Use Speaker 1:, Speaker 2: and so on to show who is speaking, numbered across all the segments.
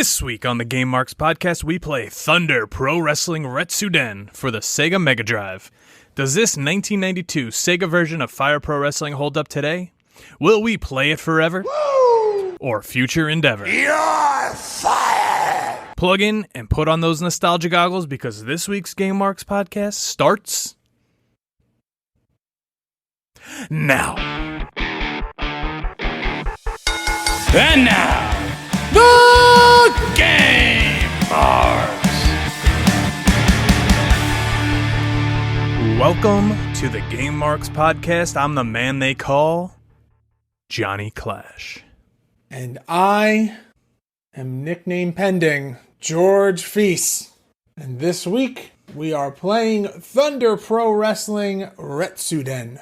Speaker 1: This week on the Game Marks podcast, we play Thunder Pro Wrestling Retsuden for the Sega Mega Drive. Does this 1992 Sega version of Fire Pro Wrestling hold up today? Will we play it forever? Woo! Or future endeavor?
Speaker 2: You're fired!
Speaker 1: Plug in and put on those nostalgia goggles because this week's Game Marks podcast starts now. And now, the Game Marks. Welcome to the Game Marks podcast. I'm the man they call Johnny Clash.
Speaker 3: And I am nickname pending George Feis. And this week, we are playing Thunder Pro Wrestling Retsuden.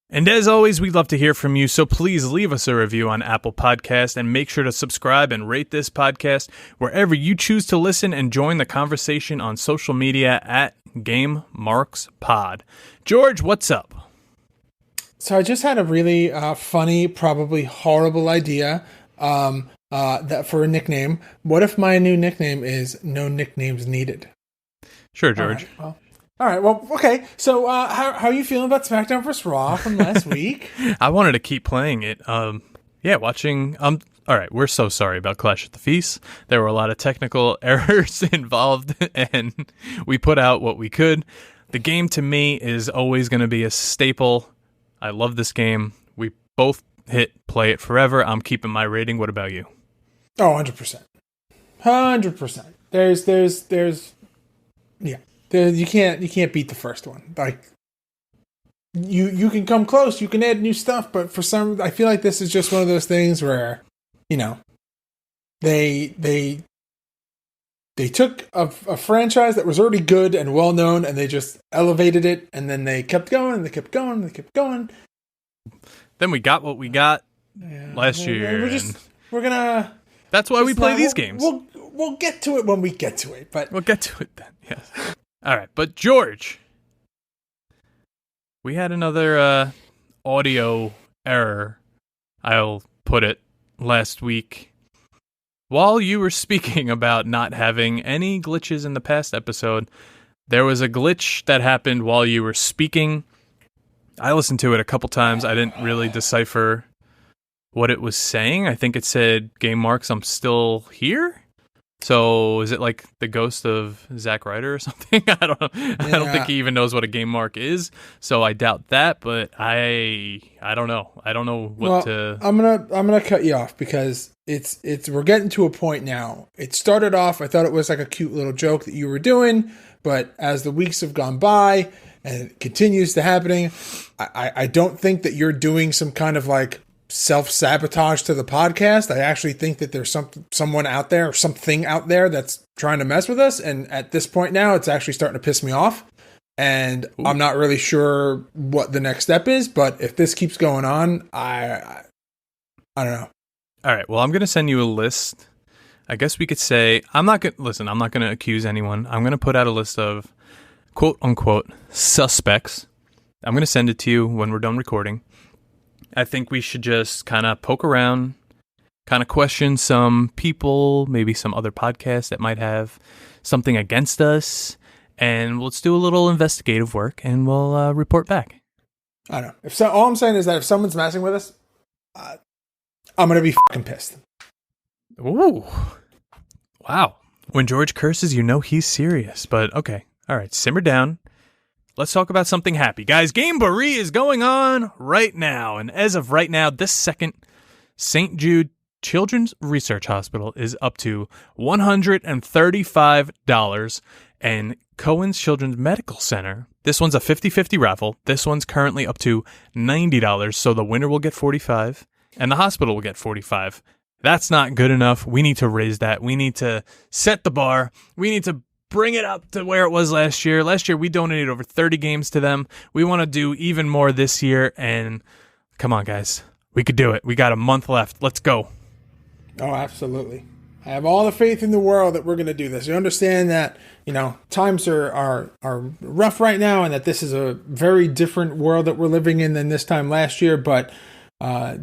Speaker 1: And as always, we'd love to hear from you, so please leave us a review on Apple Podcasts and make sure to subscribe and rate this podcast wherever you choose to listen and join the conversation on social media at Game Marks Pod. George, what's up?
Speaker 3: So I just had a really funny, probably horrible idea that for a nickname. What if my new nickname is No Nicknames Needed?
Speaker 1: Sure, George.
Speaker 3: All right, well, okay. So, how are you feeling about SmackDown vs. Raw from last week?
Speaker 1: I wanted to keep playing it. Watching. All right, we're so sorry about Clash at the Feast. There were a lot of technical errors involved, and we put out what we could. The game, to me, is always going to be a staple. I love this game. We both hit play it forever. I'm keeping my rating. What about you?
Speaker 3: Oh, 100%. 100%. There's yeah. You can't beat the first one. Like you can come close, you can add new stuff, but for some, I feel like this is just one of those things where, you know, they took a franchise that was already good and well known, and they just elevated it, and then they kept going, and they kept going, and they kept going.
Speaker 1: Then we got what we got last year.
Speaker 3: We're gonna.
Speaker 1: That's why we play these games.
Speaker 3: We'll get to it when we get to it, but
Speaker 1: we'll get to it then. Yes. All right, but George, we had another audio error, I'll put it, last week. While you were speaking about not having any glitches in the past episode, there was a glitch that happened while you were speaking. I listened to it a couple times. I didn't really decipher what it was saying. I think it said, Game Marks, I'm still here? So is it like the ghost of Zack Ryder or something? I don't know. Yeah. I don't think he even knows what a game mark is. So I doubt that, but I don't know. I don't know what to.
Speaker 3: I'm gonna cut you off because it's we're getting to a point now. It started off, I thought it was like a cute little joke that you were doing, but as the weeks have gone by and it continues to happening, I don't think that you're doing some kind of like self-sabotage to the podcast. I actually think that there's someone out there or something out there that's trying to mess with us, and at this point now it's actually starting to piss me off, and Ooh. I'm not really sure what the next step is, but if this keeps going on, I don't know.
Speaker 1: All right, well, I'm going to send you a list. I guess we could say, I'm not going to accuse anyone. I'm going to put out a list of quote unquote suspects. I'm going to send it to you when we're done recording. I think we should just kind of poke around, kind of question some people, maybe some other podcasts that might have something against us, and let's do a little investigative work, and we'll report back.
Speaker 3: I don't know. All I'm saying is that if someone's messing with us, I'm going to be fucking pissed.
Speaker 1: Ooh. Wow. When George curses, you know he's serious, but okay. All right, simmer down. Let's talk about something happy. Guys, Gameboree is going on right now. And as of right now, this second, St. Jude Children's Research Hospital is up to $135. And Cohen's Children's Medical Center, this one's a 50-50 raffle. This one's currently up to $90. So the winner will get $45 and the hospital will get $45. That's not good enough. We need to raise that. We need to set the bar. We need to bring it up to where it was last year. Last year, we donated over 30 games to them. We want to do even more this year. And come on, guys. We could do it. We got a month left. Let's go.
Speaker 3: Oh, absolutely. I have all the faith in the world that we're going to do this. You understand that, you know, times are rough right now, and that this is a very different world that we're living in than this time last year. But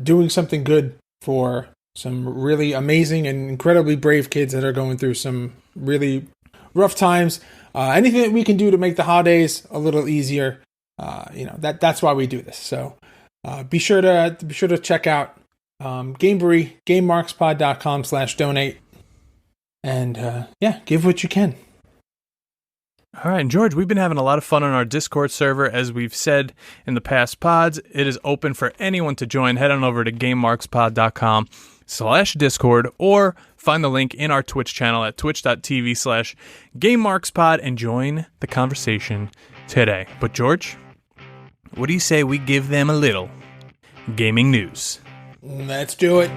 Speaker 3: doing something good for really amazing and incredibly brave kids that are going through some really rough times. Anything that we can do to make the holidays a little easier, that's why we do this. So be sure to check out Gamebury, GameMarksPod.com/donate, and give what you can.
Speaker 1: All right, and George, we've been having a lot of fun on our Discord server. As we've said in the past pods, it is open for anyone to join. Head on over to GameMarksPod.com/Discord or find the link in our Twitch channel at twitch.tv/GameMarksPod and join the conversation today. But George, what do you say we give them a little gaming news?
Speaker 3: Let's do it.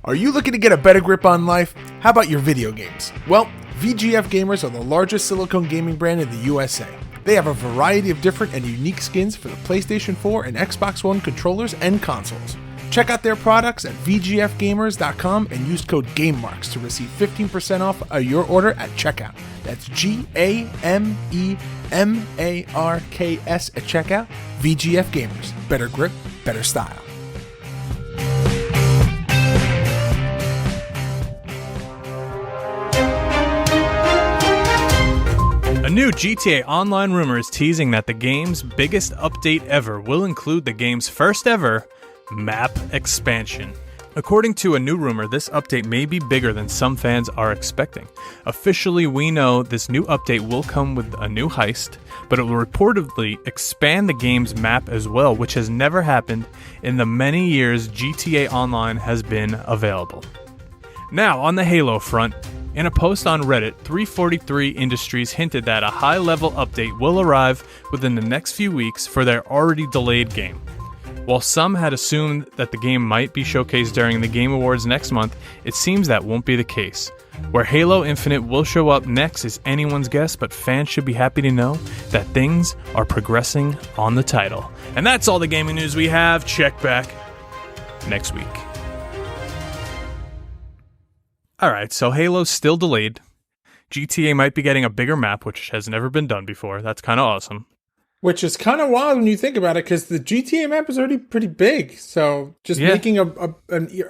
Speaker 4: Are you looking to get a better grip on life? How about your video games? Well, VGF Gamers are the largest silicone gaming brand in the USA. They have a variety of different and unique skins for the PlayStation 4 and Xbox One controllers and consoles. Check out their products at VGFgamers.com and use code GameMarks to receive 15% off your order at checkout. That's GAMEMARKS at checkout. VGF Gamers. Better grip, better style.
Speaker 1: A new GTA Online rumor is teasing that the game's biggest update ever will include the game's first ever map expansion. According to a new rumor, this update may be bigger than some fans are expecting. Officially, we know this new update will come with a new heist, but it will reportedly expand the game's map as well, which has never happened in the many years GTA Online has been available. Now, on the Halo front, in a post on Reddit, 343 Industries hinted that a high-level update will arrive within the next few weeks for their already delayed game. While some had assumed that the game might be showcased during the Game Awards next month, it seems that won't be the case. Where Halo Infinite will show up next is anyone's guess, but fans should be happy to know that things are progressing on the title. And that's all the gaming news we have. Check back next week. Alright, so Halo's still delayed. GTA might be getting a bigger map, which has never been done before. That's kind of awesome.
Speaker 3: Which is kind of wild when you think about it, because the GTA map is already pretty big. So just making an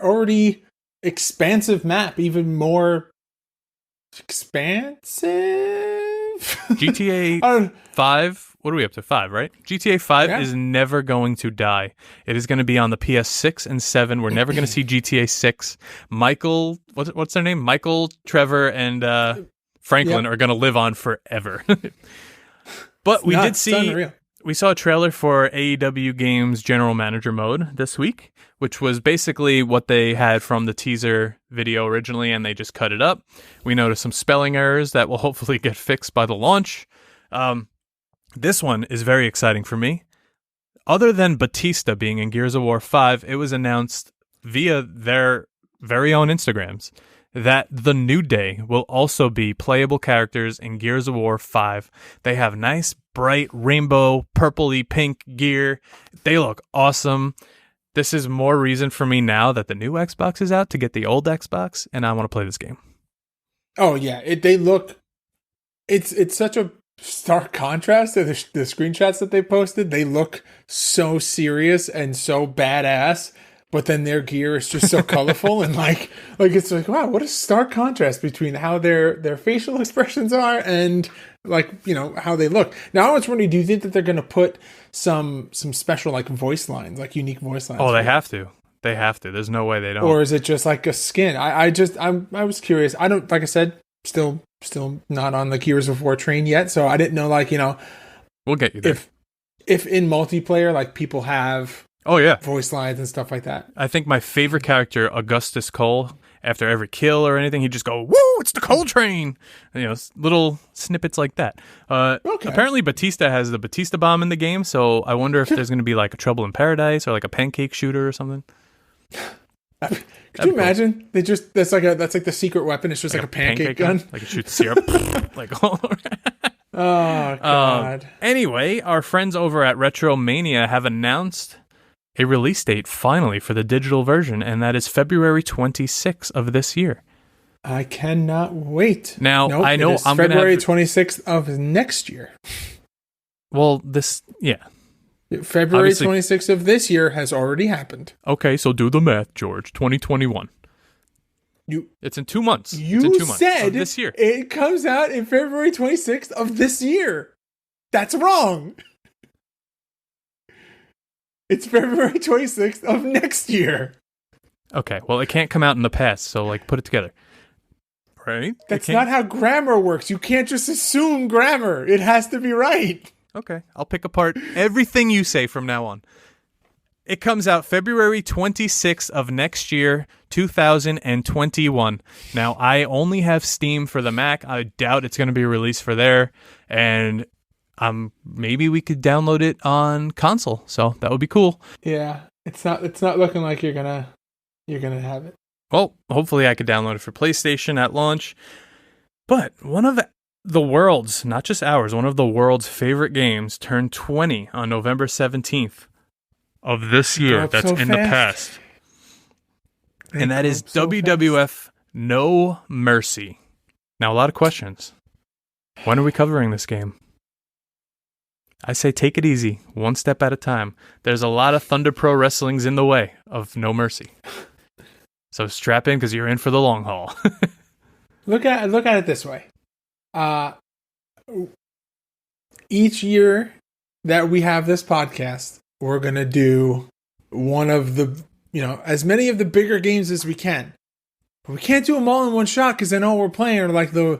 Speaker 3: already expansive map even more expansive?
Speaker 1: GTA 5, what are we up to? 5, right? GTA 5 is never going to die. It is going to be on the PS6 and 7. We're never going to see GTA 6. Michael, what's their name? Michael, Trevor, and Franklin are going to live on forever. But we saw a trailer for AEW Games General Manager Mode this week, which was basically what they had from the teaser video originally, and they just cut it up. We noticed some spelling errors that will hopefully get fixed by the launch. This one is very exciting for me. Other than Batista being in Gears of War 5, it was announced via their very own Instagrams that the New Day will also be playable characters in Gears of War 5. They have nice, bright, rainbow, purpley pink gear. They look awesome. This is more reason for me now that the new Xbox is out to get the old Xbox, and I want to play this game.
Speaker 3: Oh, yeah. It's such a stark contrast to the screenshots that they posted. They look so serious and so badass. But then their gear is just so colorful and like it's like, wow, what a stark contrast between how their facial expressions are and how they look. Now I was wondering, do you think that they're going to put some special voice lines, unique voice lines?
Speaker 1: Oh, they have to. They have to. There's no way they don't.
Speaker 3: Or is it just like a skin? I was curious. I don't, like I said, still not on the Gears of War train yet, so I didn't know
Speaker 1: we'll get you there.
Speaker 3: If in multiplayer people have voice lines and stuff like that.
Speaker 1: I think my favorite character, Augustus Cole, after every kill or anything, he'd just go, "Woo, it's the Cole train!" Little snippets like that. Apparently Batista has the Batista bomb in the game, so I wonder if there's going to be a Trouble in Paradise or a pancake shooter or something.
Speaker 3: Could you imagine? They just that's like the secret weapon. It's just like a pancake gun.
Speaker 1: It shoots syrup.
Speaker 3: Oh God.
Speaker 1: Anyway, our friends over at Retromania have announced a release date finally for the digital version, and that is February 26th of this year.
Speaker 3: I cannot wait.
Speaker 1: Now, I know
Speaker 3: February 26th of next year.
Speaker 1: Well,
Speaker 3: February
Speaker 1: Obviously-
Speaker 3: 26th of this year has already happened.
Speaker 1: Okay, so do the math, George. 2021. It's in 2 months. It's in
Speaker 3: You
Speaker 1: 2 months
Speaker 3: said
Speaker 1: of this year.
Speaker 3: it comes out in February 26th of this year. That's wrong. It's February 26th of next year.
Speaker 1: Okay, well, it can't come out in the past, so, like, put it together. Right?
Speaker 3: That's not how grammar works. You can't just assume grammar. It has to be right.
Speaker 1: Okay, I'll pick apart everything you say from now on. It comes out February 26th of next year, 2021. Now, I only have Steam for the Mac. I doubt it's going to be released for there. And maybe we could download it on console. So that would be cool.
Speaker 3: Yeah, it's not looking like you're gonna have it.
Speaker 1: Well, hopefully I could download it for PlayStation at launch. But one of the world's, not just ours, one of the world's favorite games turned 20 on November 17th. Of this year, that's in the past. And that is WWF No Mercy. Now, a lot of questions. When are we covering this game? I say take it easy, one step at a time. There's a lot of Thunder Pro Wrestlings in the way of No Mercy. So strap in because you're in for the long haul.
Speaker 3: Look at it this way. Each year that we have this podcast, we're going to do one of the, as many of the bigger games as we can. But we can't do them all in one shot because then all we're playing are like I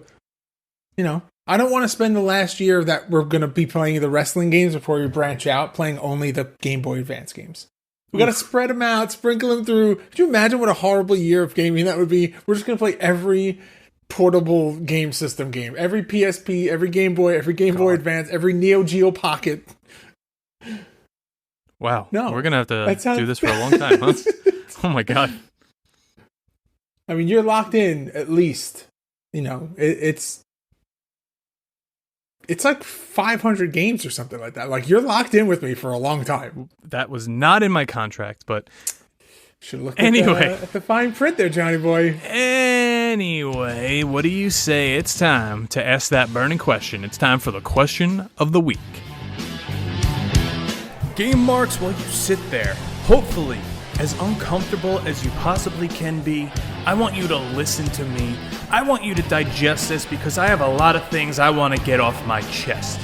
Speaker 3: don't want to spend the last year that we're going to be playing the wrestling games before we branch out, playing only the Game Boy Advance games. We got to spread them out, sprinkle them through. Could you imagine what a horrible year of gaming that would be? We're just going to play every portable game system game. Every PSP, every Game Boy, every Game Boy Advance, every Neo Geo Pocket.
Speaker 1: Wow.
Speaker 3: No,
Speaker 1: we're going to have to do this for a long time, huh? Oh my God.
Speaker 3: I mean, you're locked in at least. It's like 500 games or something like that. Like, you're locked in with me for a long time.
Speaker 1: That was not in my contract, but
Speaker 3: should look
Speaker 1: anyway.
Speaker 3: At the fine print there, Johnny boy.
Speaker 1: Anyway, what do you say? It's time to ask that burning question. It's time for the question of the week. Game marks while you sit there, hopefully as uncomfortable as you possibly can be. I want you to listen to me. I want you to digest this because I have a lot of things I want to get off my chest.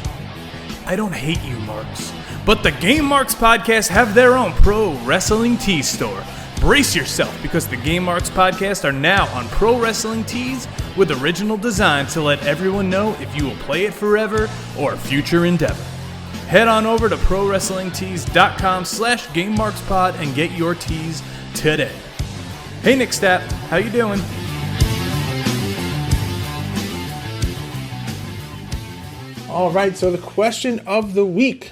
Speaker 1: I don't hate you, Marks, but the Game Marks podcast have their own pro wrestling tee store. Brace yourself because the Game Marks podcast are now on Pro Wrestling Tees with original designs to let everyone know if you will play it forever or a future endeavor. Head on over to ProWrestlingTees.com/GameMarksPod and get your tees today. Hey Nick Stapp, how you doing?
Speaker 3: All right, so the question of the week.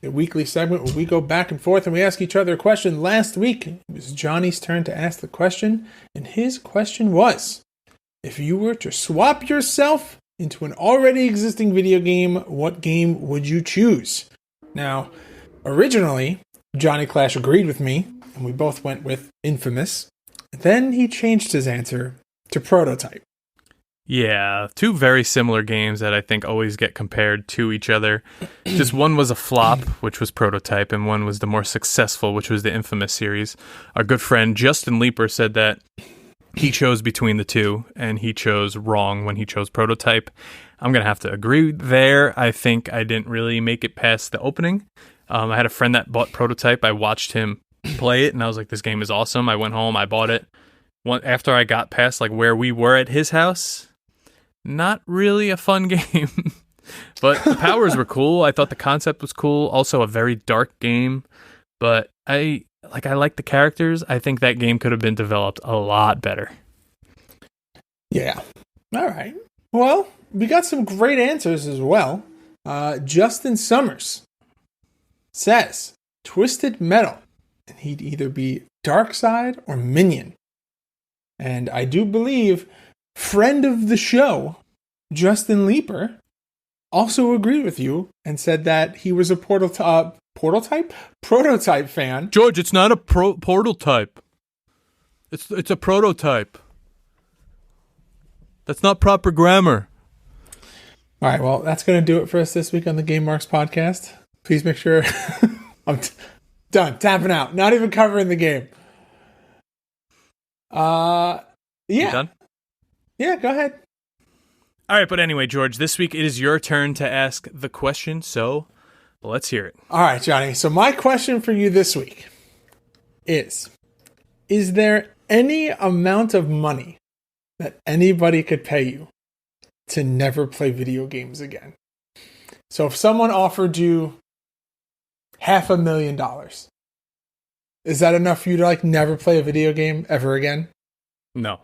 Speaker 3: A weekly segment where we go back and forth and we ask each other a question. Last week, it was Johnny's turn to ask the question, and his question was, if you were to swap yourself into an already existing video game, what game would you choose? Now, originally, Johnny Clash agreed with me, and we both went with Infamous. Then he changed his answer to Prototype.
Speaker 1: Yeah, two very similar games that I think always get compared to each other. Just one was a flop, which was Prototype, and one was the more successful, which was the Infamous series. Our good friend Justin Leeper said that he chose between the two, and he chose wrong when he chose Prototype. I'm going to have to agree there. I think I didn't really make it past the opening. I had a friend that bought Prototype. I watched him play it, and I was like, this game is awesome. I went home, I bought it. After I got past like where we were at his house, not really a fun game. But the powers were cool. I thought the concept was cool. Also a very dark game. But I like the characters. I think that game could have been developed a lot better.
Speaker 3: Yeah. All right. Well, we got some great answers as well. Justin Summers says Twisted Metal, and he'd either be Darkseid or Minion. And I do believe friend of the show, Justin Leeper, also agreed with you and said that he was a Prototype fan.
Speaker 1: George, it's not a Portal type. It's a prototype. That's not proper grammar.
Speaker 3: All right, well, that's going to do it for us this week on the Game Marks podcast. Please make sure I'm done. Tapping out. Not even covering the game. Yeah.
Speaker 1: You done?
Speaker 3: Yeah, go ahead.
Speaker 1: All right, but anyway, George, this week it is your turn to ask the question, so let's hear it.
Speaker 3: All right, Johnny. So my question for you this week is there any amount of money that anybody could pay you to never play video games again? So if someone offered you $500,000, is that enough for you to like never play a video game ever again?
Speaker 1: No.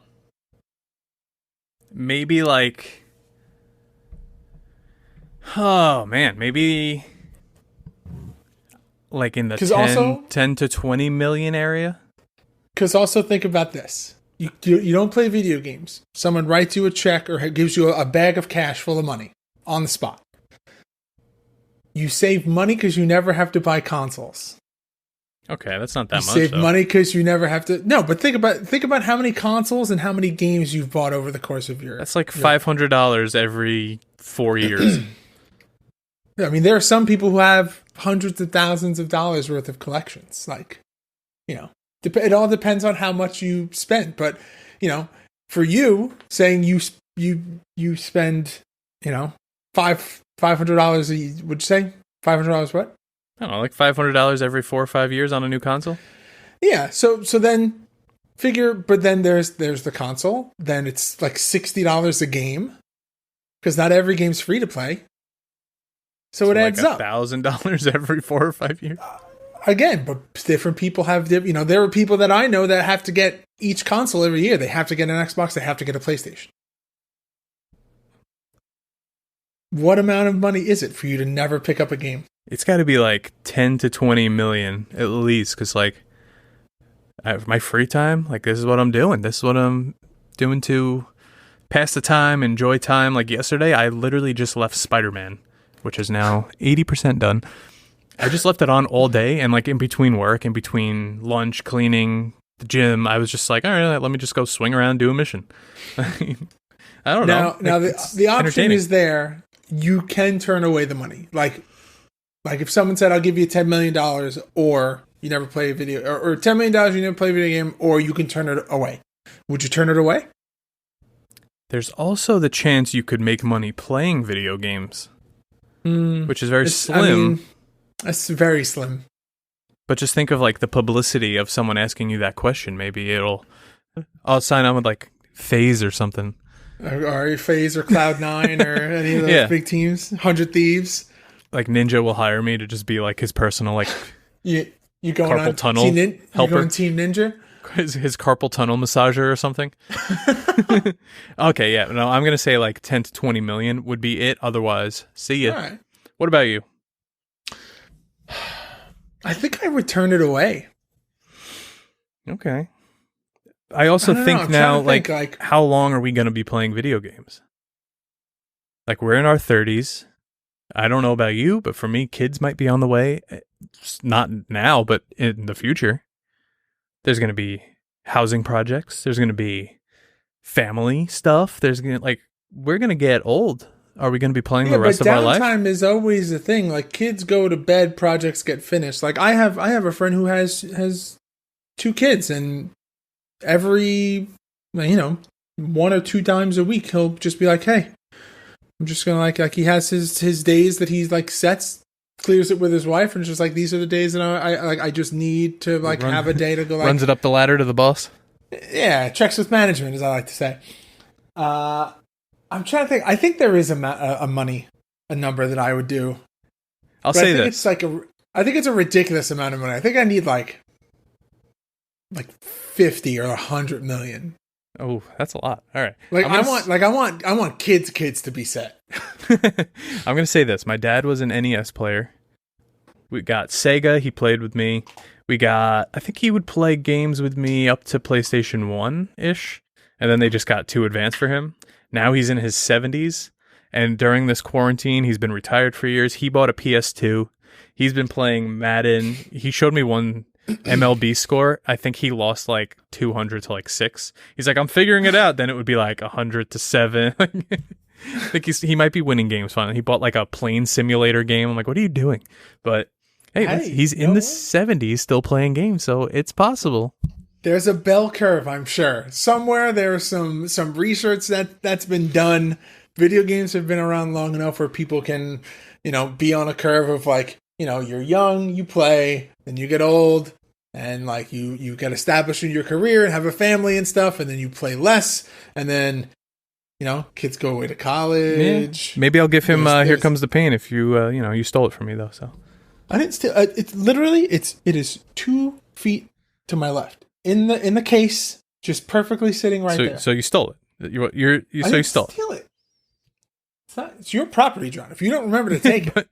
Speaker 1: Maybe like... Oh, man. Maybe like in the 10 to 20 million area?
Speaker 3: Because also think about this. You don't play video games. Someone writes you a check or gives you a bag of cash full of money on the spot. You save money because you never have to buy consoles.
Speaker 1: Okay, that's not that much.
Speaker 3: You save
Speaker 1: though.
Speaker 3: money because you never have to. No, but think about how many consoles and how many games you've bought over the course of your.
Speaker 1: That's like $500 every 4 years.
Speaker 3: I mean, there are some people who have hundreds of thousands of dollars worth of collections. Like, it all depends on how much you spend. But for you, saying you spend $500 would you say $500 what?
Speaker 1: I don't know, like $500 every 4 or 5 years on a new console?
Speaker 3: Yeah, so then figure, but then there's the console. Then it's like $60 a game because not every game's free to play. So it adds up.
Speaker 1: $1,000 every 4 or 5 years.
Speaker 3: Again, but different people have there are people that I know that have to get each console every year. They have to get an Xbox. They have to get a PlayStation. What amount of money is it for you to never pick up a game?
Speaker 1: It's got to be like 10 to 20 million at least, because like I have my free time, like this is what I'm doing. This is what I'm doing to pass the time, enjoy time. Like yesterday, I literally just left Spider-Man, which is now 80% done. I just left it on all day, and like in between work, in between lunch, cleaning, the gym, I was just like, all right, let me just go swing around, do a mission. I don't know.
Speaker 3: Now the option is there. You can turn away the money. Like if someone said, I'll give you $10 million or you never play a video, or $10 million, you never play a video game, or you can turn it away. Would you turn it away?
Speaker 1: There's also the chance you could make money playing video games, which is very slim.
Speaker 3: I mean, that's very slim.
Speaker 1: But just think of like the publicity of someone asking you that question. Maybe I'll sign on with like FaZe or something.
Speaker 3: Or FaZe or Cloud9 or any of those big teams. 100 Thieves.
Speaker 1: Like Ninja will hire me to just be like his personal like
Speaker 3: you going
Speaker 1: carpal
Speaker 3: on
Speaker 1: tunnel helper.
Speaker 3: You going Team Ninja?
Speaker 1: His carpal tunnel massager or something. Okay, yeah. No, I'm going to say like 10 to 20 million would be it. Otherwise, see ya.
Speaker 3: All right.
Speaker 1: What about you?
Speaker 3: I think I would turn it away.
Speaker 1: Okay. I also think now, like, how long are we going to be playing video games? Like, we're in our 30s. I don't know about you, but for me, kids might be on the way. Not now, but in the future. There's going to be housing projects. There's going to be family stuff. There's going to, we're going to get old. Are we going to be playing the rest of our life?
Speaker 3: Downtime is always a thing. Like, kids go to bed, projects get finished. Like, I have a friend who has 2 kids, and every, 1 or 2 times a week, he'll just be like, hey, I'm just going to like he has his days that he like sets, clears it with his wife, and it's just like, these are the days that I just need to have a day to go
Speaker 1: runs it up the ladder to the boss.
Speaker 3: Yeah, checks with management, as I like to say. I'm trying to think. I think there is a number that I would do.
Speaker 1: I'll say this.
Speaker 3: I think it's a ridiculous amount of money. I think I need like 50 or 100 million.
Speaker 1: Oh, that's a lot. All right.
Speaker 3: I want kids to be set.
Speaker 1: I'm going to say this. My dad was an NES player. We got Sega. He played with me. I think he would play games with me up to PlayStation 1-ish. And then they just got too advanced for him. Now he's in his 70s. And during this quarantine, he's been retired for years. He bought a PS2. He's been playing Madden. He showed me one MLB score. I think he lost like 200 to like 6. He's like, I'm figuring it out. Then it would be like 100 to 7. I think he might be winning games finally. He bought like a plane simulator game. I'm like, what are you doing? But Hey, he's in the 70s still playing games, so it's possible.
Speaker 3: There's a bell curve, I'm sure. Somewhere there's some research that's been done. Video games have been around long enough where people can, be on a curve of like, you're young, you play, then you get old, and like you get established in your career and have a family and stuff, and then you play less, and then kids go away to college.
Speaker 1: Yeah. Maybe I'll give him Here Comes the Pain if you stole it from me though. So
Speaker 3: I didn't steal. It's literally it is 2 feet to my left in the case, just perfectly sitting right there.
Speaker 1: So you stole it. You stole it.
Speaker 3: Steal it. It's your property, John. If you don't remember to take it.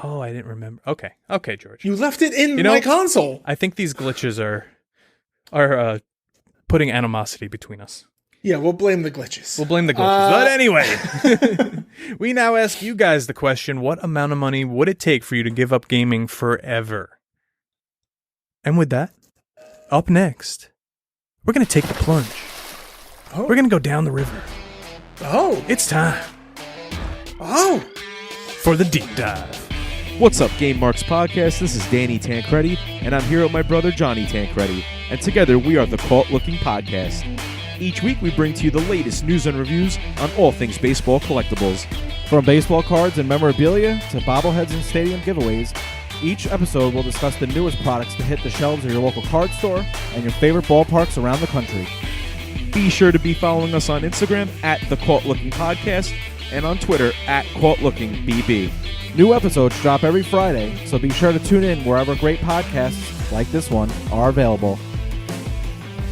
Speaker 1: Oh, I didn't remember. Okay, George.
Speaker 3: You left it in my console.
Speaker 1: I think these glitches are putting animosity between us.
Speaker 3: Yeah, we'll blame the glitches.
Speaker 1: But anyway, we now ask you guys the question, what amount of money would it take for you to give up gaming forever? And with that, up next, we're going to take the plunge.
Speaker 3: Oh.
Speaker 1: We're going to go down the river.
Speaker 3: Oh.
Speaker 1: It's time.
Speaker 3: Oh.
Speaker 1: For the deep dive.
Speaker 5: What's up, Game Marks Podcast? This is Danny Tancredi, and I'm here with my brother Johnny Tancredi, and together we are the Cult Looking Podcast. Each week we bring to you the latest news and reviews on all things baseball collectibles.
Speaker 6: From baseball cards and memorabilia to bobbleheads and stadium giveaways, each episode will discuss the newest products to hit the shelves of your local card store and your favorite ballparks around the country.
Speaker 5: Be sure to be following us on Instagram at the Cult Looking Podcast and on Twitter at CultLookingBB.
Speaker 6: New episodes drop every Friday, so be sure to tune in wherever great podcasts, like this one, are available.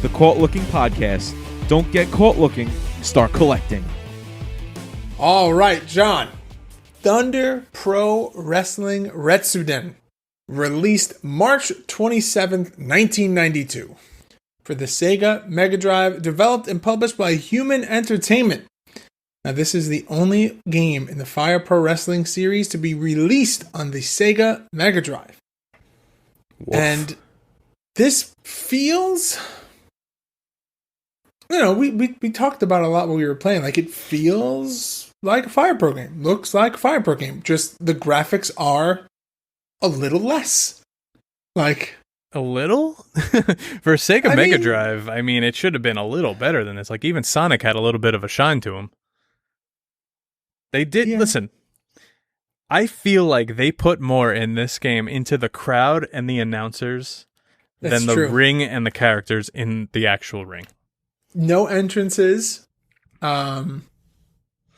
Speaker 5: The Cult Looking Podcast. Don't get caught looking, start collecting.
Speaker 3: All right, John. Thunder Pro Wrestling Retsuden, released March 27th, 1992. For the Sega Mega Drive, developed and published by Human Entertainment. Now, this is the only game in the Fire Pro Wrestling series to be released on the Sega Mega Drive. Woof. And this feels... we talked about it a lot when we were playing. Like, it feels like a Fire Pro game. Looks like a Fire Pro game. Just the graphics are a little less. Like...
Speaker 1: A little? For Sega Mega Drive, it should have been a little better than this. Like, even Sonic had a little bit of a shine to him. They did, Listen, I feel like they put more in this game into the crowd and the announcers than the ring and the characters in the actual ring.
Speaker 3: No entrances. No.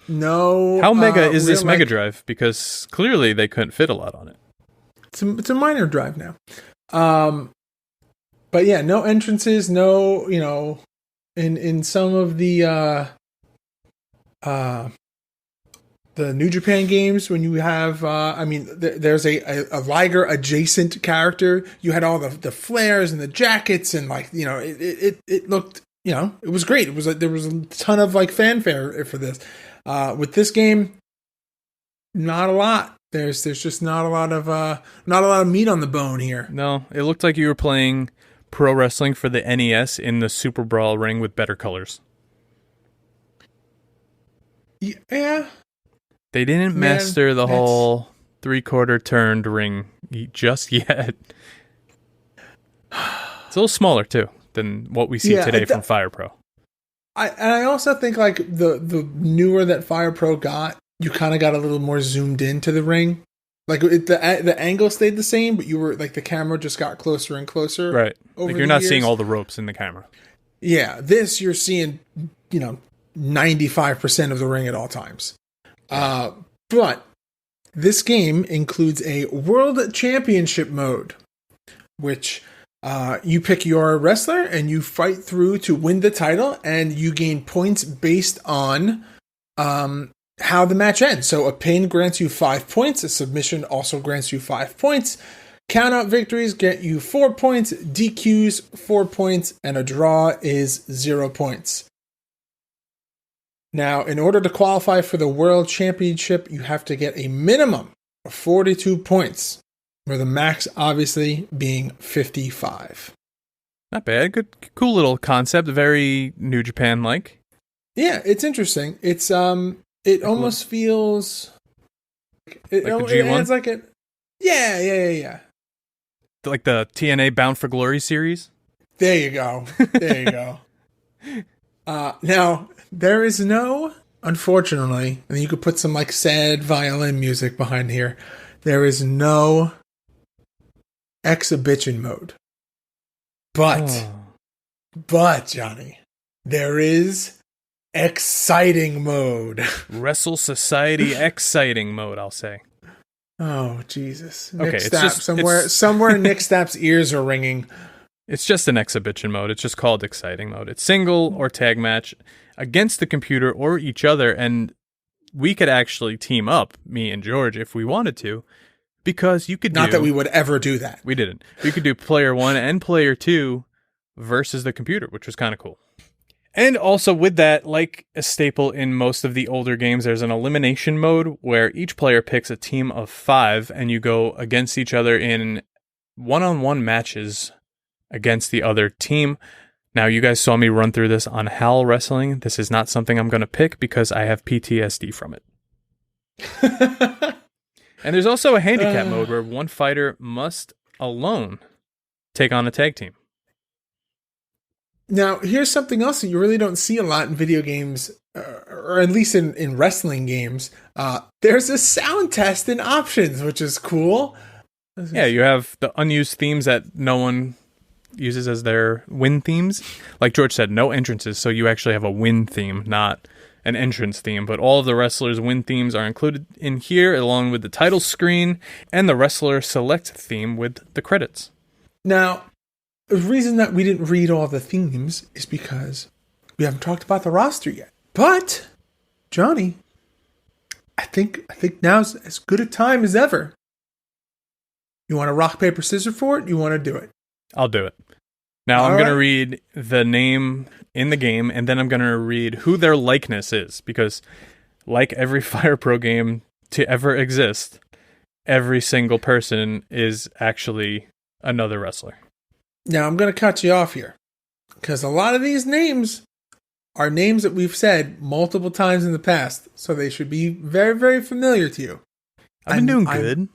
Speaker 1: How mega is this Mega Drive? Because clearly they couldn't fit a lot on it.
Speaker 3: It's a minor drive now. But yeah, no entrances, no, in some of the New Japan games, when you have, there's a Liger adjacent character. You had all the flares and the jackets, and it looked, it was great. It was there was a ton of fanfare for this. With this game, not a lot. There's just not a lot of meat on the bone here.
Speaker 1: No, it looked like you were playing pro wrestling for the NES in the Super Brawl ring with better colors.
Speaker 3: Yeah.
Speaker 1: They didn't master the whole 3/4 turned ring just yet. It's a little smaller too than what we see today from Fire Pro.
Speaker 3: I also think the newer that Fire Pro got, you kind of got a little more zoomed into the ring. The angle stayed the same, but you were the camera just got closer and closer.
Speaker 1: Right. You're not seeing all the ropes in the camera.
Speaker 3: Yeah. This you're seeing, 95% of the ring at all times. But this game includes a World Championship mode, which you pick your wrestler and you fight through to win the title, and you gain points based on how the match ends. So a pin grants you 5 points, a submission also grants you 5 points, countout victories get you 4 points, DQs 4 points, and a draw is 0 points. Now, in order to qualify for the World Championship, you have to get a minimum of 42 points, where the max obviously being 55.
Speaker 1: Not bad. Good, cool little concept. Very New Japan-like.
Speaker 3: Yeah, it's interesting. It's it almost feels it
Speaker 1: like the G1?
Speaker 3: adds Yeah.
Speaker 1: Like the TNA Bound for Glory series?
Speaker 3: There you go. Now, there is no, unfortunately, and you could put some like sad violin music behind here, there is no exhibition mode. But, Johnny, there is exciting mode.
Speaker 1: Wrestle Society exciting mode, I'll say.
Speaker 3: Oh, Jesus.
Speaker 1: Okay,
Speaker 3: Nick
Speaker 1: it's
Speaker 3: Stapp,
Speaker 1: just
Speaker 3: somewhere Nick Stapp's ears are ringing.
Speaker 1: It's just an exhibition mode. It's just called exciting mode. It's single or tag match against the computer or each other, and we could actually team up, me and George, if we wanted to, because you could
Speaker 3: Not that we would ever do that.
Speaker 1: We didn't. We could do player 1 and player 2 versus the computer, which was kind of cool. And also with that, like a staple in most of the older games, there's an elimination mode where each player picks a team of 5 and you go against each other in one-on-one matches against the other team. Now, you guys saw me run through this on Hal Wrestling. This is not something I'm going to pick because I have PTSD from it. And there's also a handicap mode where one fighter must alone take on a tag team.
Speaker 3: Now, here's something else that you really don't see a lot in video games, or at least in wrestling games. There's a sound test in options, which is cool.
Speaker 1: Yeah, you have the unused themes that no one uses as their win themes. Like George said, no entrances, so you actually have a win theme, not an entrance theme. But all of the wrestlers' win themes are included in here, along with the title screen and the wrestler select theme with the credits.
Speaker 3: Now, the reason that we didn't read all the themes is because we haven't talked about the roster yet. But, Johnny, I think now's as good a time as ever. You want to rock, paper, scissors for it? You want to do it?
Speaker 1: I'll do it. Now, I'm going to read the name in the game, and then I'm going to read who their likeness is. Because, like every Fire Pro game to ever exist, every single person is actually another wrestler.
Speaker 3: Now, I'm going to cut you off here, because a lot of these names are names that we've said multiple times in the past, so they should be very, very familiar to you.
Speaker 1: I've been doing good.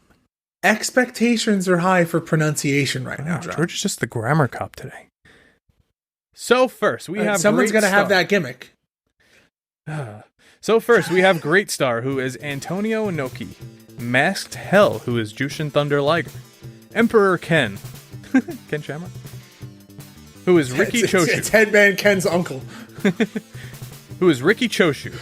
Speaker 3: Expectations are high for pronunciation right now, John.
Speaker 1: George is just the grammar cop today. So first, we have
Speaker 3: someone's going to have that gimmick.
Speaker 1: So first, we have Great Star, who is Antonio Inoki. Masked Hell, who is Jushin Thunder Liger. Emperor Ken. Ken Shamrock? Who is Ricky Choshu.
Speaker 3: It's Headband Ken's uncle.
Speaker 1: Who is Ricky Choshu.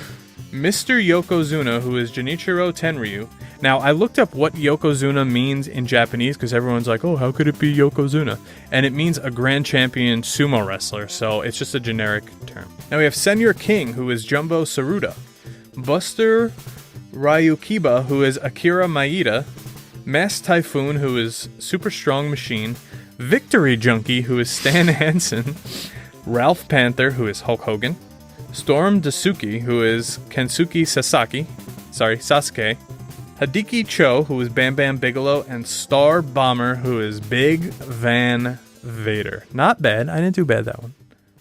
Speaker 1: Mr. Yokozuna, who is Junichiro Tenryu. Now, I looked up what Yokozuna means in Japanese because everyone's like, oh, how could it be Yokozuna? And it means a grand champion sumo wrestler, so it's just a generic term. Now we have Senor King, who is Jumbo Saruda. Buster Ryukiba, who is Akira Maeda. Mass Typhoon, who is Super Strong Machine. Victory Junkie, who is Stan Hansen. Ralph Panther, who is Hulk Hogan. Storm Dasuki, who is Kensuke Sasuke. Hideki Cho, who is Bam Bam Bigelow. And Star Bomber, who is Big Van Vader. Not bad. I didn't do bad that one.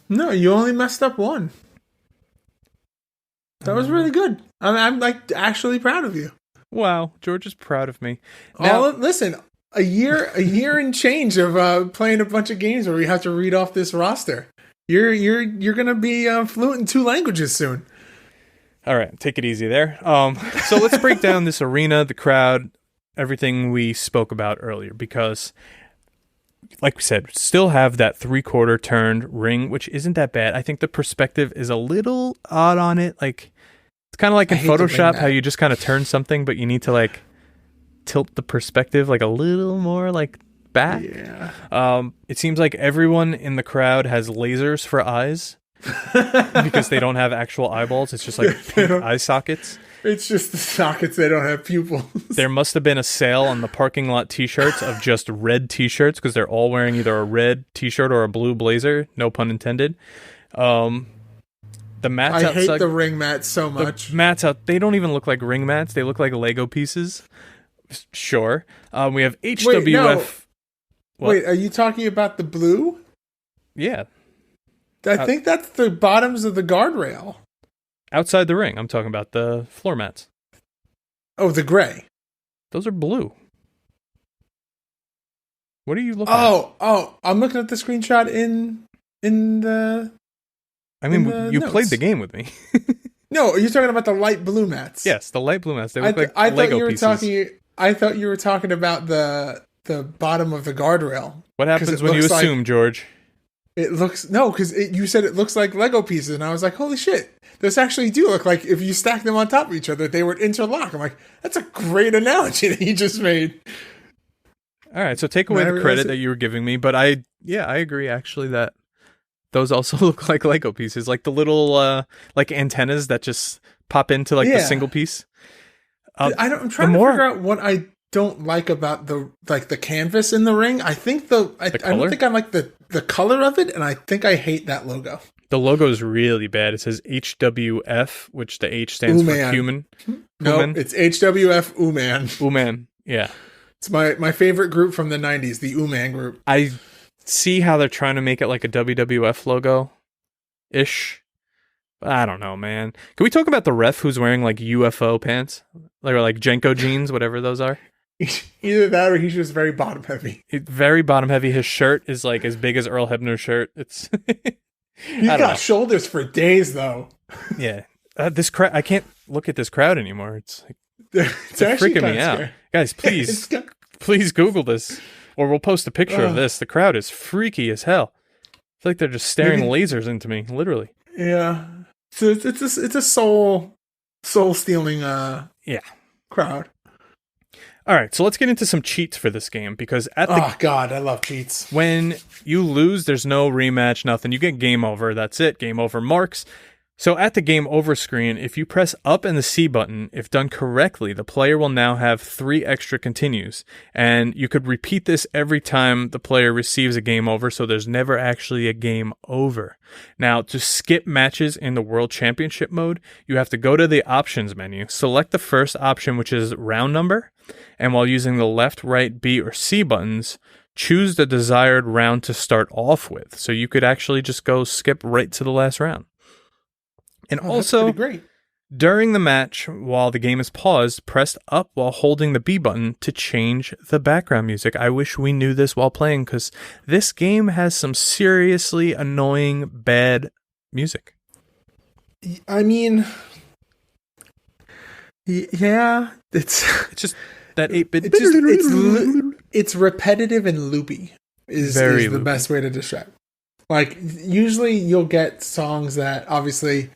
Speaker 3: No, you only messed up one. That was really good. I'm like actually proud of you.
Speaker 1: Wow, George is proud of me. Now,
Speaker 3: listen, a year and change of playing a bunch of games where we have to read off this roster. You're gonna be fluent in 2 languages soon.
Speaker 1: All right, take it easy there. So let's break down this arena, the crowd, everything we spoke about earlier, because, like we said, still have that 3/4 turned ring, which isn't that bad. I think the perspective is a little odd on it. Like, it's kind of like in Photoshop, how you just kind of turn something, but you need to like tilt the perspective like a little more like back.
Speaker 3: Yeah.
Speaker 1: It seems like everyone in the crowd has lasers for eyes because they don't have actual eyeballs. It's just like eye sockets.
Speaker 3: It's just the sockets. They don't have pupils.
Speaker 1: There must have been a sale on the parking lot t-shirts of just red t-shirts because they're all wearing either a red t-shirt or a blue blazer. No pun intended. The mats
Speaker 3: I
Speaker 1: outside,
Speaker 3: hate the ring mats so much.
Speaker 1: The mats out, they don't even look like ring mats. They look like Lego pieces. Sure. We have HWF.
Speaker 3: Wait, are you talking about the blue?
Speaker 1: Yeah.
Speaker 3: I think that's the bottoms of the guardrail.
Speaker 1: Outside the ring. I'm talking about the floor mats.
Speaker 3: Oh, the gray.
Speaker 1: Those are blue. What are you looking at?
Speaker 3: Oh, I'm looking at the screenshot in the.
Speaker 1: I mean, you
Speaker 3: notes.
Speaker 1: played the game with me.
Speaker 3: No, you're talking about the light blue mats.
Speaker 1: Yes, the light blue mats. They look like Lego pieces.
Speaker 3: I thought you were talking about the bottom of the guardrail.
Speaker 1: What happens when you assume, George?
Speaker 3: It looks because you said it looks like Lego pieces, and I was like, holy shit, this actually do look like if you stack them on top of each other, they would interlock. I'm like, that's a great analogy that you just made.
Speaker 1: All right, so take away the credit that you were giving me, but I agree actually that those also look like Lego pieces, like the little like antennas that just pop into like the single piece.
Speaker 3: I'm trying to figure out what I don't like about the canvas in the ring. I think I don't think I like the color of it, and I think I hate that logo.
Speaker 1: The logo is really bad. It says HWF, which the H stands for human.
Speaker 3: No, it's HWF Ooman.
Speaker 1: Ooman, yeah.
Speaker 3: It's my favorite group from the 90s, the Ooman group.
Speaker 1: I see how they're trying to make it like a WWF logo-ish. But I don't know, man. Can we talk about the ref who's wearing like UFO pants? Like Jenko jeans, whatever those are?
Speaker 3: Either that or he's just very bottom heavy.
Speaker 1: Very bottom heavy. His shirt is like as big as Earl Hebner's shirt. It's
Speaker 3: He's got shoulders for days though.
Speaker 1: Yeah. This crowd, I can't look at this crowd anymore. It's like
Speaker 3: it's actually
Speaker 1: freaking me out.
Speaker 3: Scary.
Speaker 1: Guys, please Google this, or we'll post a picture of this. The crowd is freaky as hell. It's like they're just staring lasers into me, literally.
Speaker 3: Yeah. So it's a soul stealing crowd.
Speaker 1: All right, so let's get into some cheats for this game, because
Speaker 3: God, I love cheats.
Speaker 1: When you lose, there's no rematch, nothing. You get game over. That's it. Game over marks. So at the game over screen, if you press up and the C button, if done correctly, the player will now have 3 extra continues. And you could repeat this every time the player receives a game over, so there's never actually a game over. Now, to skip matches in the World Championship mode, you have to go to the options menu, select the first option, which is round number, and while using the left, right, B, or C buttons, choose the desired round to start off with. So you could actually just go skip right to the last round. And also, during the match, while the game is paused, press up while holding the B button to change the background music. I wish we knew this while playing, because this game has some seriously annoying, bad music.
Speaker 3: I mean, yeah, it's
Speaker 1: just that 8-bit.
Speaker 3: It's repetitive and loopy is the best way to describe it. Like, usually you'll get songs that obviously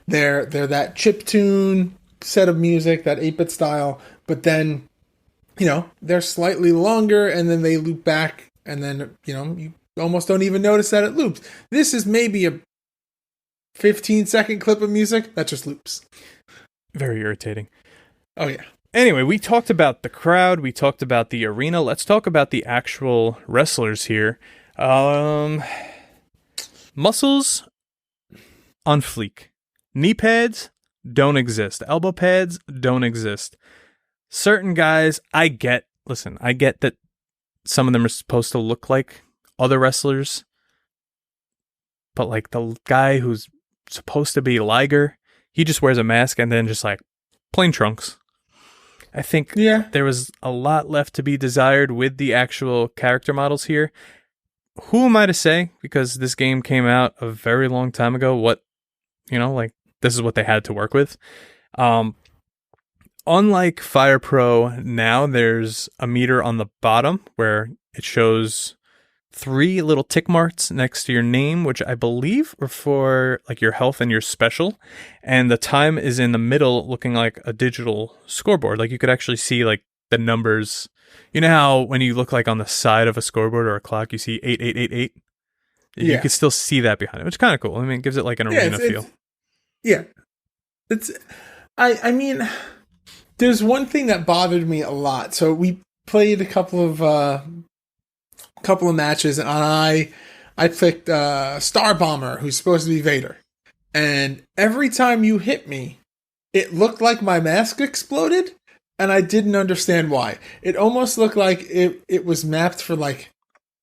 Speaker 3: they're that chiptune set of music, that 8-bit style, but then, they're slightly longer and then they loop back, and then, you almost don't even notice that it loops. This is maybe a 15-second clip of music that just loops.
Speaker 1: Very irritating.
Speaker 3: Oh, yeah.
Speaker 1: Anyway, we talked about the crowd, we talked about the arena. Let's talk about the actual wrestlers here. Muscles on fleek. Knee pads don't exist. Elbow pads don't exist. Certain guys, I get that some of them are supposed to look like other wrestlers. But like the guy who's supposed to be Liger, he just wears a mask and then just like plain trunks. I think there was a lot left to be desired with the actual character models here. Who am I to say? Because this game came out a very long time ago. This is what they had to work with. Unlike Fire Pro, now there's a meter on the bottom where it shows 3 little tick marks next to your name, which I believe are for like your health and your special. And the time is in the middle, looking like a digital scoreboard. Like you could actually see like the numbers. You know how when you look like on the side of a scoreboard or a clock, you see 8888? Yeah. You can still see that behind it, which is kind of cool. I mean, it gives it like an arena feel.
Speaker 3: I mean, there's one thing that bothered me a lot. So we played a couple of matches, and I picked Star Bomber, who's supposed to be Vader. And every time you hit me, it looked like my mask exploded. And I didn't understand why. It almost looked like it was mapped for like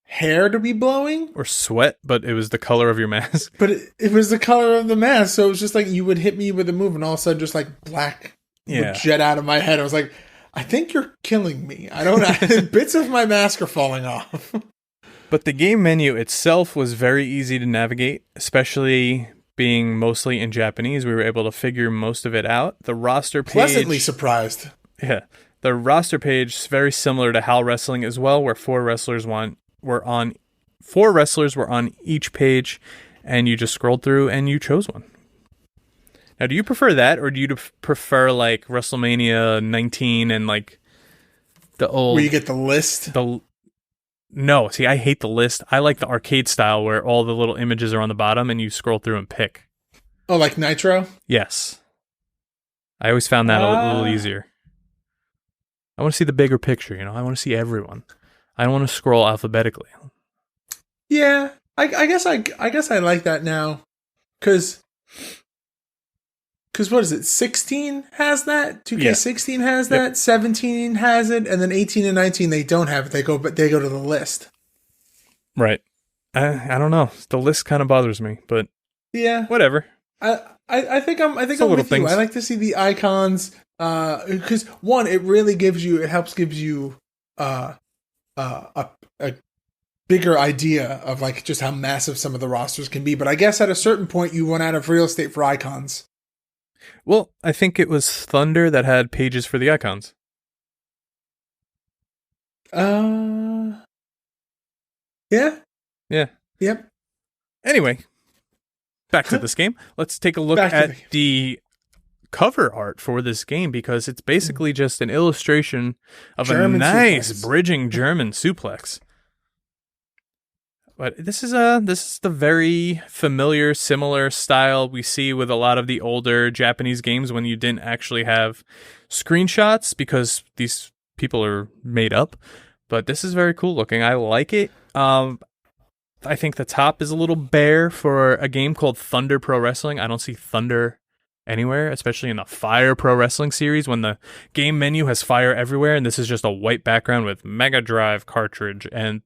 Speaker 3: hair to be blowing.
Speaker 1: Or sweat, but it was the color of your mask.
Speaker 3: But it was the color of the mask. So it was just like you would hit me with a move and all of a sudden just like black would jet out of my head. I was like, I think you're killing me. I don't know. Bits of my mask are falling off.
Speaker 1: But the game menu itself was very easy to navigate, especially being mostly in Japanese. We were able to figure most of it out. The roster page...
Speaker 3: Pleasantly surprised.
Speaker 1: Yeah. The roster page is very similar to HAL Wrestling as well, where four wrestlers were on each page, and you just scrolled through and you chose one. Now, do you prefer that, or do you prefer like WrestleMania 19 and like the old...
Speaker 3: Where you get the list?
Speaker 1: No, see, I hate the list. I like the arcade style where all the little images are on the bottom and you scroll through and pick.
Speaker 3: Oh, like Nitro?
Speaker 1: Yes. I always found that a little easier. I want to see the bigger picture, I want to see everyone. I don't want to scroll alphabetically.
Speaker 3: Yeah, I guess I like that now, because what is it? 16 has that. 2K16 has that. Yep. 17 has it, and then 18 and 19 they don't have it. They go to the list.
Speaker 1: Right. I don't know. The list kind of bothers me, but
Speaker 3: yeah,
Speaker 1: whatever.
Speaker 3: I think I'm with you. I like to see the icons. Because one, it really helps give you a bigger idea of like just how massive some of the rosters can be. But I guess at a certain point you run out of real estate for icons.
Speaker 1: Well, I think it was Thunder that had pages for the icons.
Speaker 3: Yeah.
Speaker 1: Yeah.
Speaker 3: Yep.
Speaker 1: Anyway, back to this game. Let's take a look at the cover art for this game, because it's basically just an illustration of German a nice suplex. Bridging German suplex. But this is the very familiar, similar style we see with a lot of the older Japanese games when you didn't actually have screenshots because these people are made up. But this is very cool looking. I like it. I think the top is a little bare for a game called Thunder Pro Wrestling. I don't see Thunder anywhere, especially in the Fire Pro Wrestling series when the game menu has fire everywhere, and this is just a white background with Mega Drive cartridge and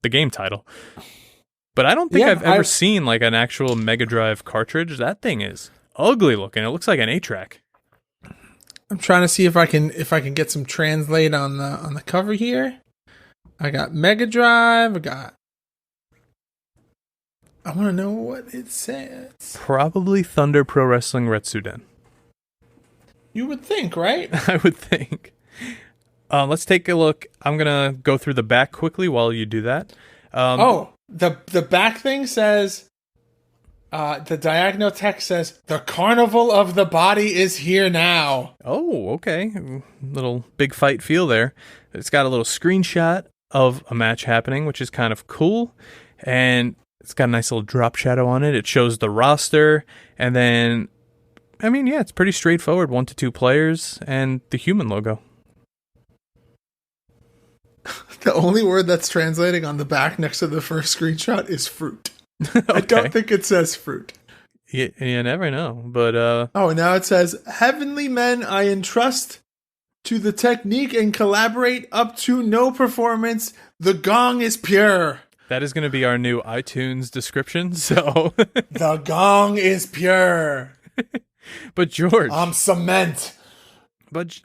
Speaker 1: the game title. But I don't think I've ever seen like an actual Mega Drive cartridge. That thing is ugly looking. It looks like an 8-track.
Speaker 3: I'm trying to see if I can get some translate on the cover here. I got Mega Drive. I want to know what it says.
Speaker 1: Probably Thunder Pro Wrestling Retsuden.
Speaker 3: You would think, right?
Speaker 1: I would think. Let's take a look. I'm going to go through the back quickly while you do that.
Speaker 3: The back thing says, the diagonal text says, "The carnival of the body is here now."
Speaker 1: Oh, okay. Little big fight feel there. It's got a little screenshot of a match happening, which is kind of cool. And it's got a nice little drop shadow on it. It shows the roster. And then, it's pretty straightforward. 1 to 2 players and the human logo.
Speaker 3: The only word that's translating on the back next to the first screenshot is fruit. Okay. I don't think it says fruit.
Speaker 1: You never know. But
Speaker 3: now it says, "Heavenly men I entrust to the technique and collaborate up to no performance. The gong is pure."
Speaker 1: That is going to be our new iTunes description, so...
Speaker 3: The gong is pure.
Speaker 1: But George...
Speaker 3: I'm cement.
Speaker 1: But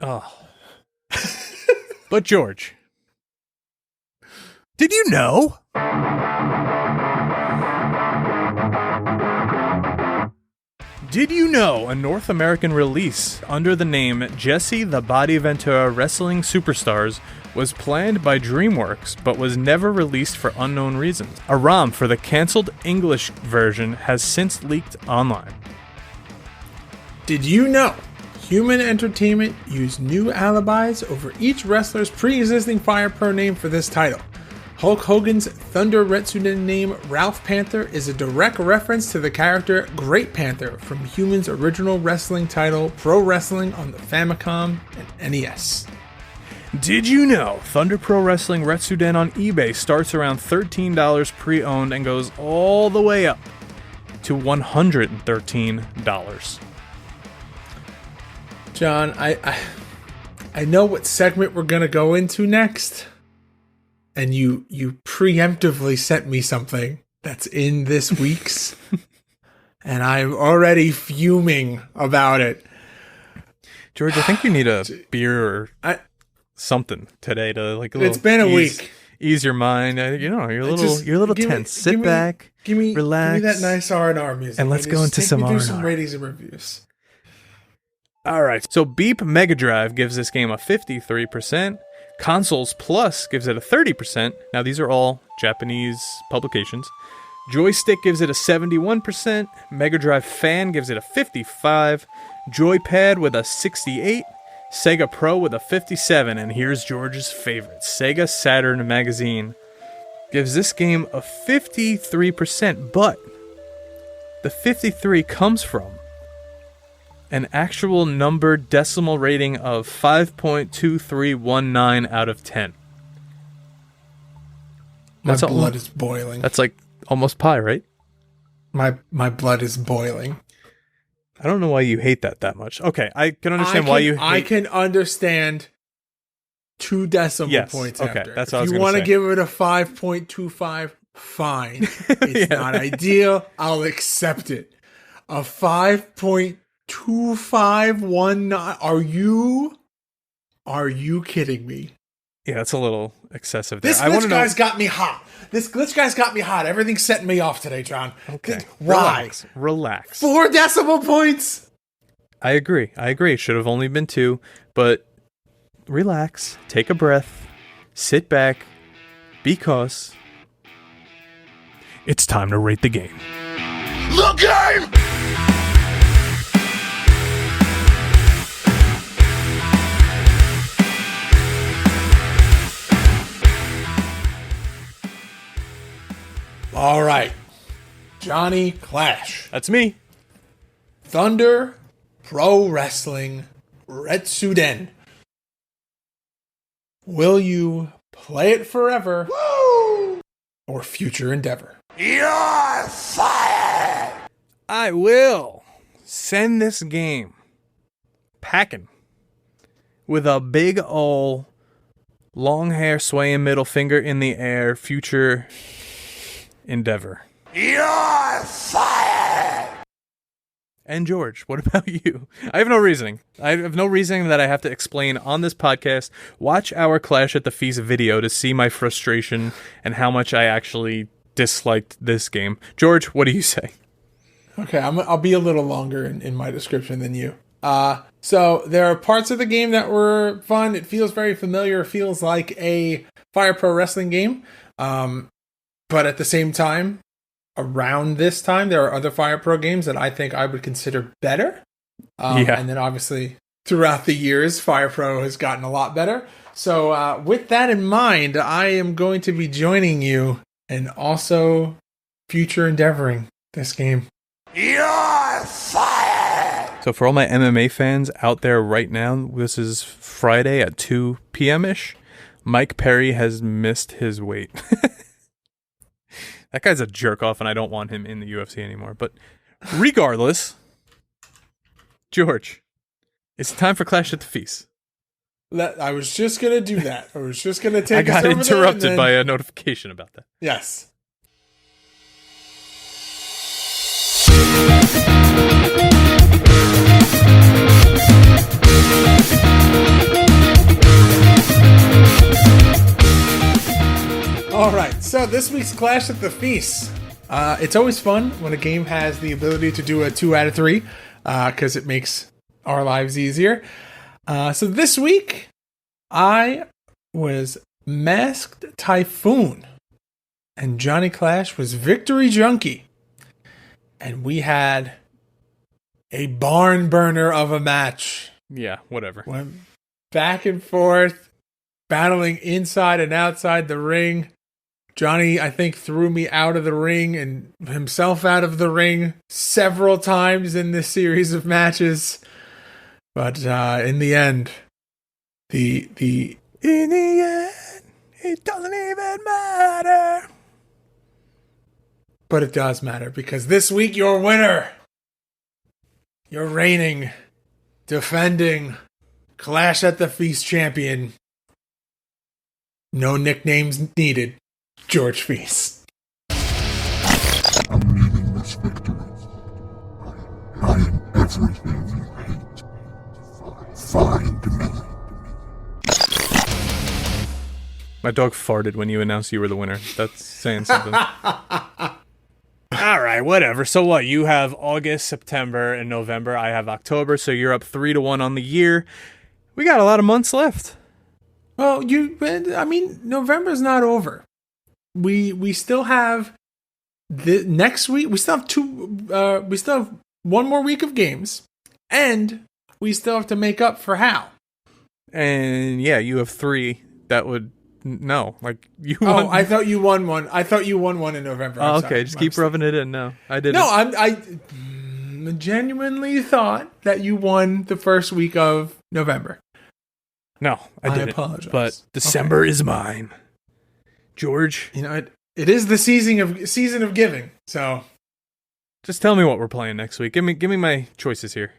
Speaker 1: George... Did you know? Did you know a North American release under the name Jesse the Body Ventura Wrestling Superstars was planned by DreamWorks but was never released for unknown reasons? A ROM for the cancelled English version has since leaked online.
Speaker 3: Did you know Human Entertainment used new alibis over each wrestler's pre-existing Fire Pro name for this title? Hulk Hogan's Thunder Retsuden name, Ralph Panther, is a direct reference to the character Great Panther from Human's original wrestling title, Pro Wrestling on the Famicom and NES.
Speaker 1: Did you know Thunder Pro Wrestling Retsuden on eBay starts around $13 pre-owned and goes all the way up to $113?
Speaker 3: John, I know what segment we're going to go into next. And you preemptively sent me something that's in this week's, and I'm already fuming about it.
Speaker 1: George, I think you need a beer or something today to like.
Speaker 3: It's been a week.
Speaker 1: Ease your mind. You're a little tense. Sit back. Relax.
Speaker 3: Give me that nice R&R music.
Speaker 1: And let's go into some R&R.
Speaker 3: Some ratings and reviews.
Speaker 1: All right. So Beep Mega Drive gives this game a 53%. Consoles Plus gives it a 30%. Now, these are all Japanese publications. Joystick gives it a 71%. Mega Drive Fan gives it a 55%. Joypad with a 68%. Sega Pro with a 57%. And here's George's favorite. Sega Saturn Magazine gives this game a 53%. But the 53 comes from an actual numbered decimal rating of 5.2319 out of 10.
Speaker 3: My blood is boiling.
Speaker 1: That's like almost pi, right?
Speaker 3: My blood is boiling.
Speaker 1: I don't know why you hate that much. Okay, I can understand why you hate...
Speaker 3: I can understand 2 decimal points
Speaker 1: okay,
Speaker 3: after.
Speaker 1: That's what I was
Speaker 3: If you
Speaker 1: want to
Speaker 3: give it a 5.25, fine. It's not ideal. I'll accept it. A 5.2519. Are you kidding me?
Speaker 1: Yeah, that's a little excessive there.
Speaker 3: This glitch guy's got me hot. Everything's setting me off today, John.
Speaker 1: Okay.
Speaker 3: Why?
Speaker 1: Relax.
Speaker 3: 4 decimal points.
Speaker 1: I agree. It should have only been 2, but relax. Take a breath. Sit back. Because it's time to rate the game.
Speaker 2: The game!
Speaker 3: All right. Johnny Clash.
Speaker 1: That's me.
Speaker 3: Thunder Pro Wrestling Retsuden. Will you play it forever?
Speaker 2: Woo!
Speaker 3: Or future endeavor?
Speaker 2: You're fired!
Speaker 1: I will send this game packing with a big ol' long hair swaying middle finger in the air future endeavor.
Speaker 2: You're fired!
Speaker 1: And George, what about you? I have no reasoning. I have no reasoning that I have to explain on this podcast. Watch our Clash at the Feast video to see my frustration and how much I actually disliked this game. George, what do you say?
Speaker 3: Okay, I'll be a little longer in my description than you. So there are parts of the game that were fun. It feels very familiar. It feels like a Fire Pro Wrestling game. But at the same time, around this time, there are other Fire Pro games that I think I would consider better. And then obviously, throughout the years, Fire Pro has gotten a lot better. So with that in mind, I am going to be joining you and also future endeavoring this game.
Speaker 2: You're fired!
Speaker 1: So for all my MMA fans out there right now, this is Friday at 2 p.m.-ish. Mike Perry has missed his weight. That guy's a jerk-off, and I don't want him in the UFC anymore. But regardless, George, it's time for Clash at the Feast.
Speaker 3: I was just going to do that. I was just going to take
Speaker 1: I got interrupted by a notification about that.
Speaker 3: Yes. All right, so this week's Clash at the Feast. It's always fun when a game has the ability to do a 2 out of 3, because it makes our lives easier. So this week, I was Masked Typhoon, and Johnny Clash was Victory Junkie. And we had a barn burner of a match.
Speaker 1: Yeah, whatever.
Speaker 3: Went back and forth, battling inside and outside the ring. Johnny, I think, threw me out of the ring and himself out of the ring several times in this series of matches. But in the end, in the end, it doesn't even matter. But it does matter, because this week, your winner, your reigning, defending Clash at the Feast champion, no nicknames needed, George Feis.
Speaker 2: I'm needing this victory. I am everything you hate. Find me.
Speaker 1: My dog farted when you announced you were the winner. That's saying something. All right, whatever. So what? You have August, September, and November. I have October, so you're up 3-1 on the year. We got a lot of months left.
Speaker 3: Well, November's not over. We still have the next week. We still have we still have one more week of games, and we still have to make up for Hal.
Speaker 1: And yeah, you have 3. That would no, like you.
Speaker 3: Oh, I thought you won one. I thought you won one in November.
Speaker 1: Oh, okay, just keep rubbing it in. No, I didn't.
Speaker 3: No, I genuinely thought that you won the first week of November.
Speaker 1: No, I didn't.
Speaker 3: Apologize.
Speaker 1: But December is mine, George.
Speaker 3: You know, it is the season of giving. So,
Speaker 1: just tell me what we're playing next week. Give me my choices here.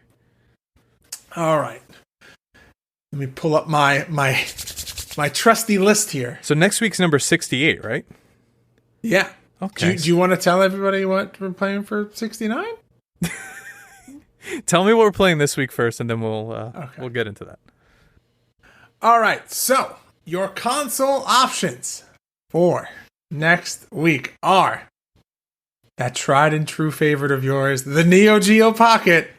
Speaker 3: All right. Let me pull up my trusty list here.
Speaker 1: So next week's number 68, right?
Speaker 3: Yeah.
Speaker 1: Okay.
Speaker 3: Do you want to tell everybody what we're playing for 69?
Speaker 1: Tell me what we're playing this week first, and then we'll get into that.
Speaker 3: All right. So your console options for next week are that tried and true favorite of yours, the Neo Geo Pocket.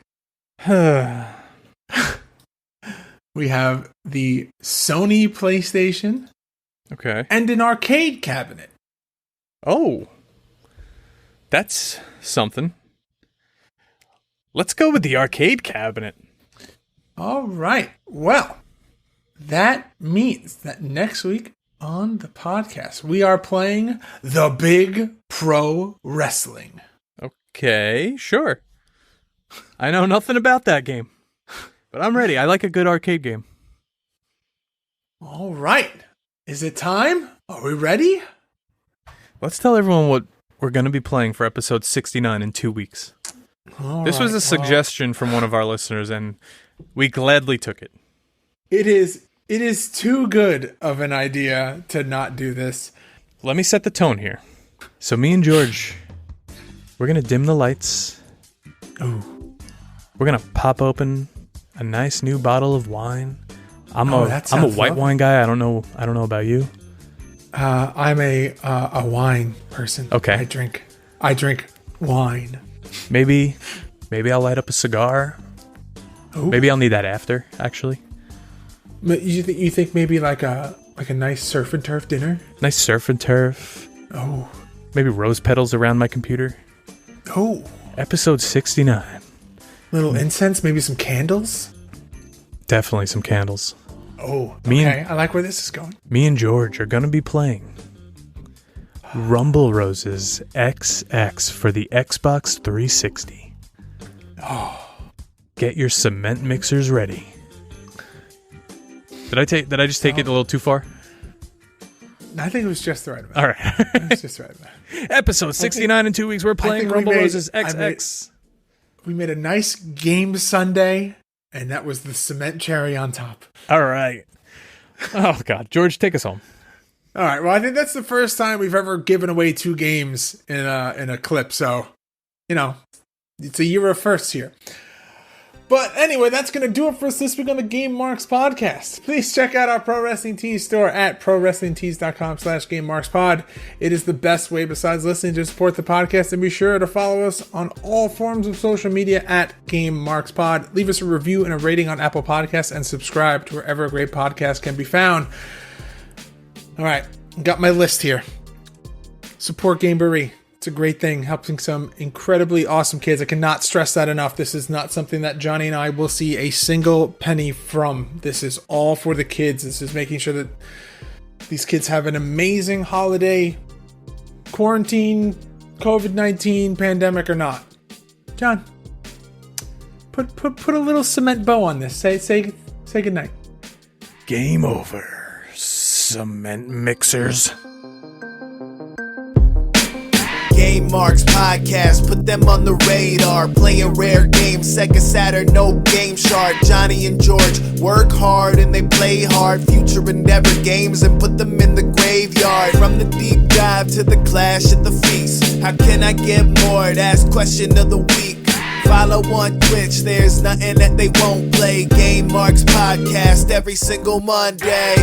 Speaker 3: We have the Sony PlayStation.
Speaker 1: Okay.
Speaker 3: And an arcade cabinet.
Speaker 1: Oh. That's something. Let's go with the arcade cabinet.
Speaker 3: All right. Well, that means that next week on the podcast, we are playing The Big Pro Wrestling.
Speaker 1: Okay, sure. I know nothing about that game. But I'm ready. I like a good arcade game.
Speaker 3: All right. Is it time? Are we ready?
Speaker 1: Let's tell everyone what we're going to be playing for episode 69 in 2 weeks. This was a suggestion from one of our listeners, and we gladly took it.
Speaker 3: It is too good of an idea to not do this.
Speaker 1: Let me set the tone here. So me and George, we're going to dim the lights. Ooh. We're going to pop open a nice new bottle of wine. I'm a white wine guy. I don't know about you.
Speaker 3: I'm a wine person.
Speaker 1: Okay.
Speaker 3: I drink wine.
Speaker 1: Maybe I'll light up a cigar.
Speaker 3: Ooh.
Speaker 1: Maybe I'll need that after, actually.
Speaker 3: But you think maybe like a nice surf and turf dinner?
Speaker 1: Nice surf and turf.
Speaker 3: Oh.
Speaker 1: Maybe rose petals around my computer.
Speaker 3: Oh.
Speaker 1: Episode 69.
Speaker 3: Little incense, maybe some candles?
Speaker 1: Definitely some candles.
Speaker 3: Oh, okay. I like where this is going.
Speaker 1: Me and George are going to be playing Rumble Roses XX for the Xbox 360.
Speaker 3: Oh.
Speaker 1: Get your cement mixers ready. Did I just take it a little too far?
Speaker 3: I think it was just the right amount.
Speaker 1: All right.
Speaker 3: It was just the right amount.
Speaker 1: Episode 69 in 2 weeks. We're playing Rumble Roses XX.
Speaker 3: We made a nice game Sunday, and that was the cement cherry on top.
Speaker 1: All right. Oh, God. George, take us home.
Speaker 3: All right. Well, I think that's the first time we've ever given away 2 games in a clip. So, it's a year of firsts here. But anyway, that's going to do it for us this week on the Game Marks podcast. Please check out our Pro Wrestling Tees store at prowrestlingtees.com/GameMarksPod. It is the best way besides listening to support the podcast, and be sure to follow us on all forms of social media at GameMarksPod. Leave us a review and a rating on Apple Podcasts, and subscribe to wherever a great podcast can be found. All right, got my list here. Support Gamebury. It's a great thing, helping some incredibly awesome kids. I cannot stress that enough. This is not something that Johnny and I will see a single penny from. This is all for the kids. This is making sure that these kids have an amazing holiday, quarantine, COVID-19, pandemic or not. John, put a little cement bow on this. Say goodnight.
Speaker 1: Game over, cement mixers.
Speaker 7: Game Marks podcast, put them on the radar. Playing rare games, Sega Saturn, no Game Shark. Johnny and George work hard and they play hard. Future endeavor games and put them in the graveyard. From the deep dive to the clash at the feast. How can I get more? That's question of the week. Follow on Twitch, there's nothing that they won't play. Game Marks podcast every single Monday.